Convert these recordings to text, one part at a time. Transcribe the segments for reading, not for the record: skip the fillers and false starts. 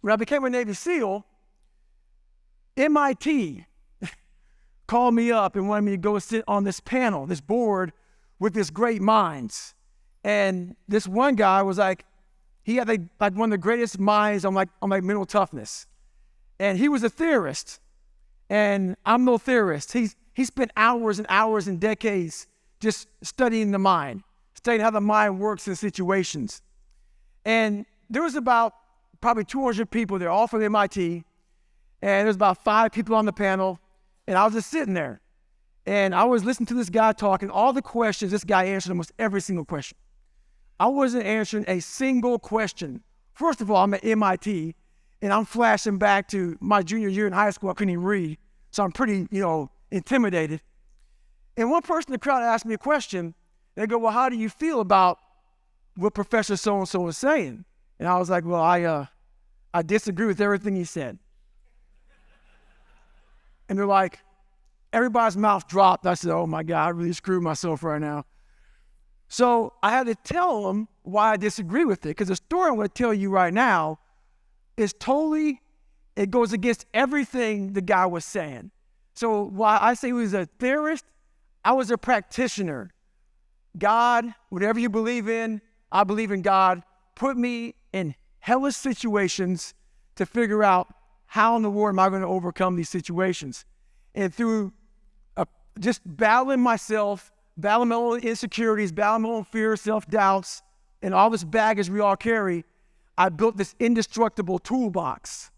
when I became a Navy SEAL, MIT called me up and wanted me to go sit on this panel, this board with this great minds. And this one guy was like, he had like one of the greatest minds on mental toughness. And he was a theorist. And I'm no theorist. He spent hours and hours and decades just studying the mind, studying how the mind works in situations. And there was about probably 200 people there, all from MIT. And there was about 5 people on the panel. And I was just sitting there. And I was listening to this guy talking, all the questions, this guy answered almost every single question. I wasn't answering a single question. First of all, I'm at MIT, and I'm flashing back to my junior year in high school. I couldn't even read, so I'm pretty, intimidated. And one person in the crowd asked me a question. They go, well, how do you feel about what Professor so-and-so was saying? And I was like, well, I disagree with everything he said. And they're like, everybody's mouth dropped. I said, oh my God, I really screwed myself right now. So I had to tell them why I disagree with it, because the story I'm going to tell you right now is it goes against everything the guy was saying. So while I say he was a theorist, I was a practitioner. God, whatever you believe in, I believe in God, put me in hellish situations to figure out how in the world am I going to overcome these situations. And through just battling myself, battling my own insecurities, battling my own fears, self-doubts, and all this baggage we all carry, I built this indestructible toolbox.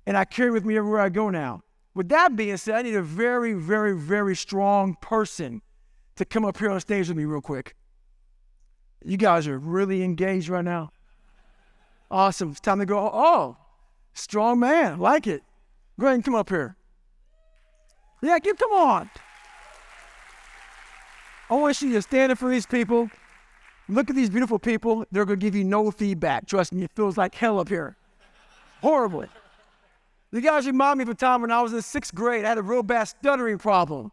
And I carry it with me everywhere I go now. With that being said, I need a very, very, very strong person to come up here on stage with me real quick. You guys are really engaged right now. Awesome. It's time to go. Oh, strong man. Like it. Go ahead and come up here. Yeah, come on. I want you to stand up for these people. Look at these beautiful people. They're going to give you no feedback. Trust me, it feels like hell up here. Horribly. You guys remind me of a time when I was in 6th grade. I had a real bad stuttering problem.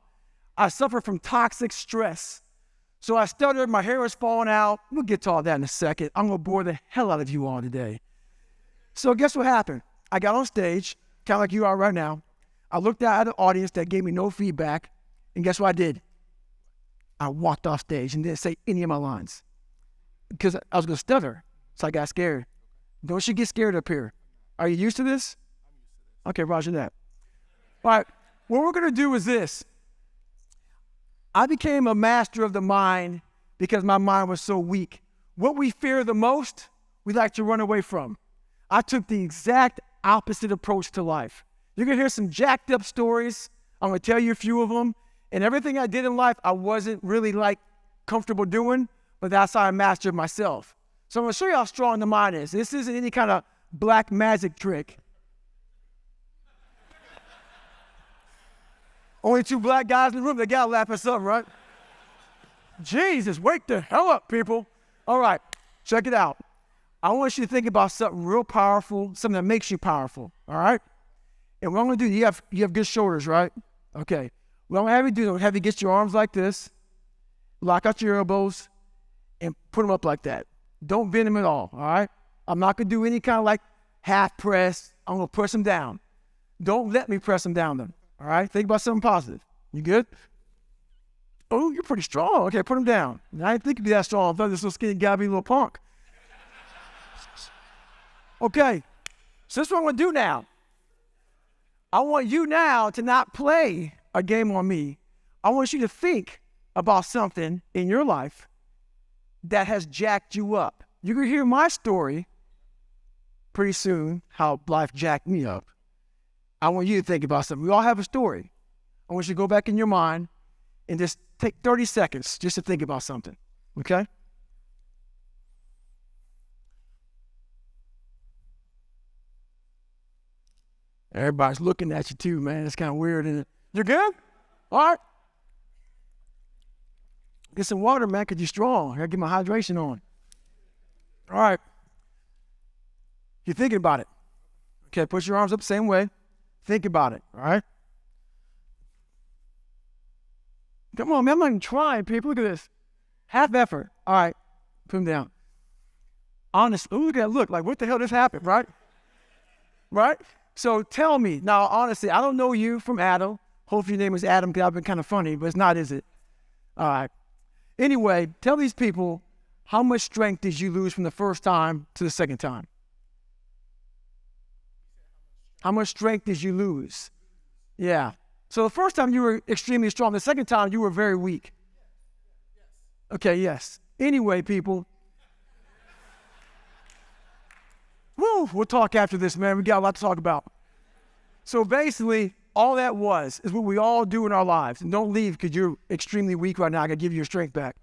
I suffered from toxic stress. So I stuttered, my hair was falling out. We'll get to all that in a second. I'm going to bore the hell out of you all today. So guess what happened? I got on stage, kind of like you are right now. I looked out at the audience that gave me no feedback, and guess what I did? I walked off stage and didn't say any of my lines because I was going to stutter, so I got scared. Don't you get scared up here. Are you used to this? Okay, roger that. All right, what we're going to do is this. I became a master of the mind because my mind was so weak. What we fear the most, we like to run away from. I took the exact opposite approach to life. You're going to hear some jacked up stories. I'm going to tell you a few of them. And everything I did in life, I wasn't really comfortable doing, but that's how I mastered myself. So I'm going to show you how strong the mind is. This isn't any kind of black magic trick. Only 2 black guys in the room, they got to laugh at something, right? Jesus, wake the hell up, people. All right, check it out. I want you to think about something real powerful, something that makes you powerful, all right? And what I'm going to do, you have good shoulders, right? Okay. What I'm going to have you do, I'm going to have you get your arms like this, lock out your elbows, and put them up like that. Don't bend them at all right? I'm not going to do any kind of half press. I'm going to press them down. Don't let me press them down then, all right? Think about something positive. You good? Oh, you're pretty strong. Okay, put them down. I didn't think you'd be that strong. I thought this little skinny guy would be a little punk. Okay, so this is what I'm going to do now. I want you now to not play a game on me. I want you to think about something in your life that has jacked you up. You're going to hear my story pretty soon, how life jacked me up. I want you to think about something. We all have a story. I want you to go back in your mind and just take 30 seconds just to think about something, okay? Everybody's looking at you too, man. It's kind of weird, isn't it? You good? All right. Get some water, man, because you're strong. I got to get my hydration on. All right. You're thinking about it. Okay, put your arms up the same way. Think about it, all right? Come on, man. I'm not even trying, people. Look at this. Half effort. All right. Put them down. Honest. Ooh, look at that look. Like, what the hell just happened, right? right? So tell me, now honestly, I don't know you from Adam. Hopefully your name is Adam because I've been kind of funny, but it's not, is it? All right. Anyway, tell these people, how much strength did you lose from the first time to the second time? How much strength did you lose? Yeah. So the first time you were extremely strong. The second time you were very weak. Okay, yes. Anyway, people. Woo, we'll talk after this, man. We got a lot to talk about. So basically, all that is what we all do in our lives. And don't leave because you're extremely weak right now. I got to give you your strength back.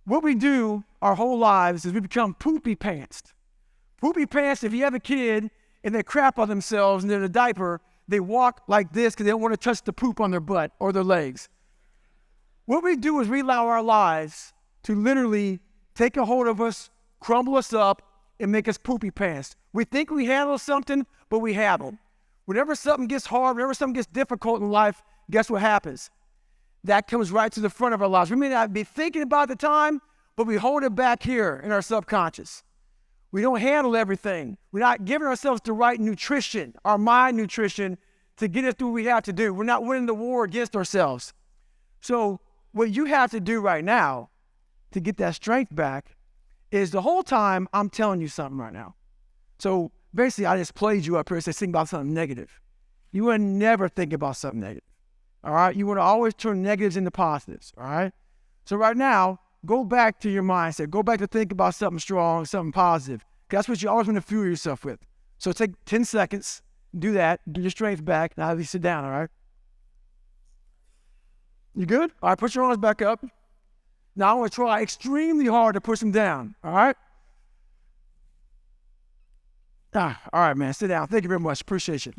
What we do our whole lives is we become poopy pantsed. Poopy pants, if you have a kid and they crap on themselves and they're in a diaper, they walk like this because they don't want to touch the poop on their butt or their legs. What we do is we allow our lives to literally take a hold of us, crumble us up, and make us poopy pants. We think we handle something, but we haven't. Whenever something gets hard, whenever something gets difficult in life, guess what happens? That comes right to the front of our lives. We may not be thinking about the time, but we hold it back here in our subconscious. We don't handle everything. We're not giving ourselves the right nutrition, our mind nutrition, to get us through what we have to do. We're not winning the war against ourselves. So what you have to do right now to get that strength back is the whole time I'm telling you something right now. So basically, I just played you up here and said, think about something negative. You would never think about something negative. All right? You want to always turn negatives into positives. All right? So right now, go back to your mindset. Go back to think about something strong, something positive. That's what you always want to fuel yourself with. So take 10 seconds, do that, get your strength back. Now you sit down, all right? You good? All right, put your arms back up. Now I want to try extremely hard to push them down, all right? All right, man, sit down. Thank you very much. Appreciate you.